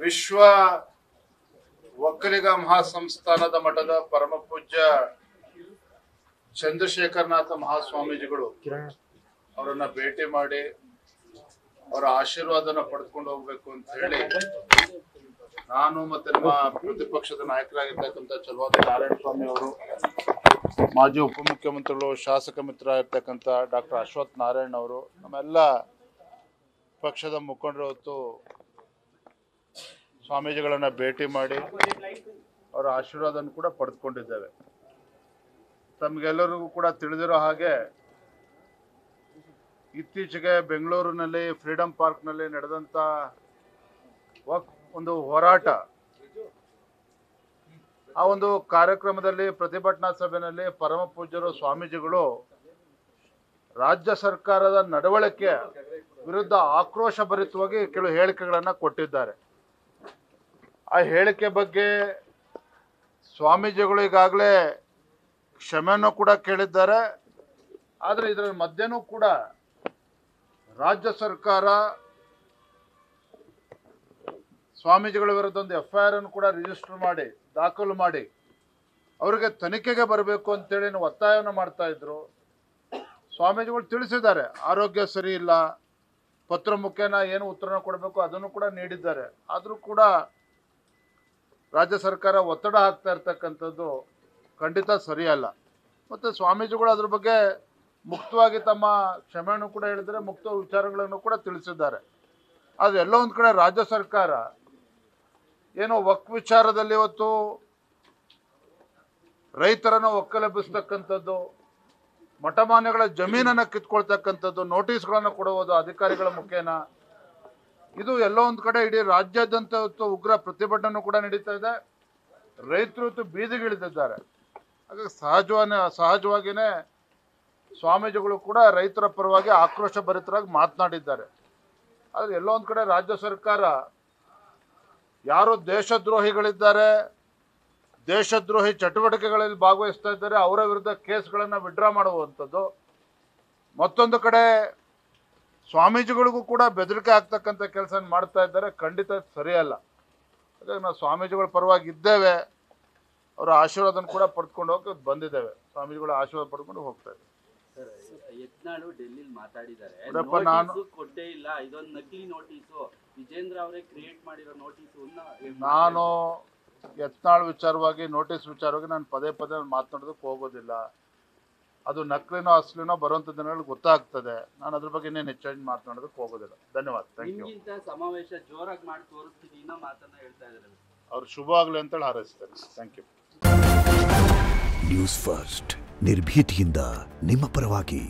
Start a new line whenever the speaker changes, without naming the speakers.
ವಿಶ್ವ ಒಕ್ಕಲಿಗ ಮಹಾಸಂಸ್ಥಾನದ ಮಠದ ಪರಮ ಪೂಜ್ಯ ಚಂದ್ರಶೇಖರನಾಥ ಮಹಾಸ್ವಾಮೀಜಿಗಳು ಅವರನ್ನ ಭೇಟಿ ಮಾಡಿ ಅವರ ಆಶೀರ್ವಾದನ ಪಡೆದುಕೊಂಡು ಹೋಗ್ಬೇಕು ಅಂತ ಹೇಳಿ ನಾನು ಮತ್ತೆ ನಮ್ಮ ಪ್ರತಿಪಕ್ಷದ ನಾಯಕರಾಗಿರ್ತಕ್ಕಂಥ ಚಲವಾದಿ ನಾರಾಯಣ ಸ್ವಾಮಿ ಅವರು, ಮಾಜಿ ಉಪಮುಖ್ಯಮಂತ್ರಿಗಳು, ಶಾಸಕ ಮಿತ್ರ ಇರ್ತಕ್ಕಂಥ ಡಾಕ್ಟರ್ ಅಶ್ವಥ್ ನಾರಾಯಣ್ ಅವರು, ನಮ್ಮೆಲ್ಲ ಪಕ್ಷದ ಮುಖಂಡರು ಹೊತ್ತು ಸ್ವಾಮೀಜಿಗಳನ್ನ ಭೇಟಿ ಮಾಡಿ ಅವರ ಆಶೀರ್ವಾದವನ್ನು ಕೂಡ ಪಡೆದುಕೊಂಡಿದ್ದೇವೆ. ತಮಗೆಲ್ಲರಿಗೂ ಕೂಡ ತಿಳಿದಿರೋ ಹಾಗೆ ಇತ್ತೀಚೆಗೆ ಬೆಂಗಳೂರಿನಲ್ಲಿ ಫ್ರೀಡಂ ಪಾರ್ಕ್ನಲ್ಲಿ ನಡೆದಂಥ ಒಂದು ಹೋರಾಟ, ಆ ಒಂದು ಕಾರ್ಯಕ್ರಮದಲ್ಲಿ ಪ್ರತಿಭಟನಾ ಸಭೆಯಲ್ಲಿ ಪರಮ ಪೂಜ್ಯರು ಸ್ವಾಮೀಜಿಗಳು ರಾಜ್ಯ ಸರ್ಕಾರದ ನಡವಳಿಕೆ ವಿರುದ್ಧ ಆಕ್ರೋಶ ಭರಿತವಾಗಿ ಕೆಲವು ಹೇಳಿಕೆಗಳನ್ನು ಕೊಟ್ಟಿದ್ದಾರೆ. ಆ ಹೇಳಿಕೆ ಬಗ್ಗೆ ಸ್ವಾಮೀಜಿಗಳು ಈಗಾಗಲೇ ಕ್ಷಮೆಯನ್ನು ಕೂಡ ಕೇಳಿದ್ದಾರೆ. ಆದರೆ ಇದರ ಮಧ್ಯನೂ ಕೂಡ ರಾಜ್ಯ ಸರ್ಕಾರ ಸ್ವಾಮೀಜಿಗಳ ವಿರುದ್ಧ ಒಂದು FIR ಅನ್ನು ಕೂಡ ರಿಜಿಸ್ಟರ್ ಮಾಡಿ ದಾಖಲು ಮಾಡಿ ಅವರಿಗೆ ತನಿಖೆಗೆ ಬರಬೇಕು ಅಂತೇಳಿ ಒತ್ತಾಯವನ್ನು ಮಾಡ್ತಾ ಇದ್ರು. ಸ್ವಾಮೀಜಿಗಳು ತಿಳಿಸಿದ್ದಾರೆ, ಆರೋಗ್ಯ ಸರಿ ಇಲ್ಲ, ಪತ್ರ ಮುಖೇನ ಏನು ಉತ್ತರನ ಕೊಡಬೇಕು ಅದನ್ನು ಕೂಡ ನೀಡಿದ್ದಾರೆ. ಆದರೂ ಕೂಡ ರಾಜ್ಯ ಸರ್ಕಾರ ಒತ್ತಡ ಹಾಕ್ತಾ ಇರ್ತಕ್ಕಂಥದ್ದು ಖಂಡಿತ ಸರಿಯಲ್ಲ. ಮತ್ತು ಸ್ವಾಮೀಜಿಗಳು ಅದ್ರ ಬಗ್ಗೆ ಮುಕ್ತವಾಗಿ ತಮ್ಮ ಕ್ಷಮೆಯನ್ನು ಕೂಡ ಹೇಳಿದರೆ, ಮುಕ್ತ ವಿಚಾರಗಳನ್ನು ಕೂಡ ತಿಳಿಸಿದ್ದಾರೆ. ಆದರೆ ಎಲ್ಲೋ ಒಂದು ಕಡೆ ರಾಜ್ಯ ಸರ್ಕಾರ ಏನೋ ವಕ್ಫ್ ವಿಚಾರದಲ್ಲಿ ಇವತ್ತು ರೈತರನ್ನು ಒಕ್ಕಲೆಬ್ಬಿಸ್ತಕ್ಕಂಥದ್ದು, ಮಠಮಾನ್ಯಗಳ ಜಮೀನನ್ನು ಕಿತ್ಕೊಳ್ತಕ್ಕಂಥದ್ದು, ನೋಟಿಸ್ಗಳನ್ನು ಕೊಡುವುದು ಅಧಿಕಾರಿಗಳ ಮುಖೇನ, ಇದು ಎಲ್ಲೋ ಒಂದು ಕಡೆ ಇಡೀ ರಾಜ್ಯಾದ್ಯಂತ ಇವತ್ತು ಉಗ್ರ ಪ್ರತಿಭಟನೆ ಕೂಡ ನಡೀತಾ ಇದೆ. ರೈತರು ಇವತ್ತು ಬೀದಿಗಿಳಿದಿದ್ದಾರೆ. ಹಾಗಾಗಿ ಸಹಜವಾಗಿಯೇ ಸ್ವಾಮೀಜಿಗಳು ಕೂಡ ರೈತರ ಪರವಾಗಿ ಆಕ್ರೋಶ ಭರಿತರಾಗಿ ಮಾತನಾಡಿದ್ದಾರೆ. ಆದರೆ ಎಲ್ಲೋ ಒಂದು ಕಡೆ ರಾಜ್ಯ ಸರ್ಕಾರ ಯಾರು ದೇಶದ್ರೋಹಿಗಳಿದ್ದಾರೆ, ದೇಶದ್ರೋಹಿ ಚಟುವಟಿಕೆಗಳಲ್ಲಿ ಭಾಗವಹಿಸ್ತಾ ಇದ್ದಾರೆ, ಅವರ ವಿರುದ್ಧ ಕೇಸ್ಗಳನ್ನು ವಿಡ್ರಾ ಮಾಡುವಂಥದ್ದು, ಮತ್ತೊಂದು ಕಡೆ ಸ್ವಾಮೀಜಿಗಳಿಗೂ ಕೂಡ ಬೆದರಿಕೆ ಆಗ್ತಕ್ಕಂಥ ಕೆಲಸ ಮಾಡ್ತಾ ಇದ್ದಾರೆ. ಖಂಡಿತ ಸರಿಯಲ್ಲ. ಹಾಗಾಗಿ ನಾವು ಸ್ವಾಮೀಜಿಗಳ ಪರವಾಗಿ ಇದ್ದೇವೆ, ಅವರ ಆಶೀರ್ವಾದನ ಕೂಡ ಪಡ್ಕೊಂಡು ಹೋಗಿ ಬಂದಿದ್ದೇವೆ. ಸ್ವಾಮೀಜಿಗಳ ಆಶೀರ್ವಾದ ಪಡ್ಕೊಂಡು ಹೋಗ್ತಾ ಇದ್ದೇವೆ.
ಯತ್ನಾಳ್ ಡೆಲ್ಲಿಲಿ ಮಾತಾಡಿದ್ದಾರೆ, ಕೊಟ್ಟೇ ಇಲ್ಲ, ಇದೊಂದು ನಕಲಿ ನೋಟಿಸು, ವಿಜೇಂದ್ರ ಅವರೇ ಕ್ರಿಯೇಟ್ ಮಾಡಿರೋ ನೋಟಿಸು.
ನಾನು ಯತ್ನಾಳ್ ವಿಚಾರವಾಗಿ, ನೋಟಿಸ್ ವಿಚಾರವಾಗಿ ನಾನು ಪದೇ ಮಾತನಾಡೋದಕ್ಕೆ ಹೋಗೋದಿಲ್ಲ. ಅದು ನಕಲಿನೋ ಅಸಲಿನೋ ಬರುವಂಥ ದಿನಗಳು ಗೊತ್ತಾಗ್ತದೆ. ನಾನು ಅದ್ರ ಬಗ್ಗೆ ಇನ್ನೇನು ಹೆಚ್ಚಾಗಿ ಮಾತನಾಡೋದಕ್ಕೆ ಹೋಗೋದಿಲ್ಲ. ಧನ್ಯವಾದ. Thank you.
ಸಮಾವೇಶ ಜೋರಾಗಿ ಮಾಡಿ ತೋರಿಸ್ತೀವಿ ಇನ್ನೂ ಮಾತನ್ನ ಹೇಳ್ತಾ ಇದ್ದಾರೆ.
ಅವ್ರು ಶುಭ ಆಗಲಿ ಅಂತೇಳಿ ಹಾರೈಸ್ತೇನೆ. Thank you.
ನ್ಯೂಸ್ ಫಸ್ಟ್, ನಿರ್ಭೀತಿಯಿಂದ ನಿಮ್ಮ ಪರವಾಗಿ.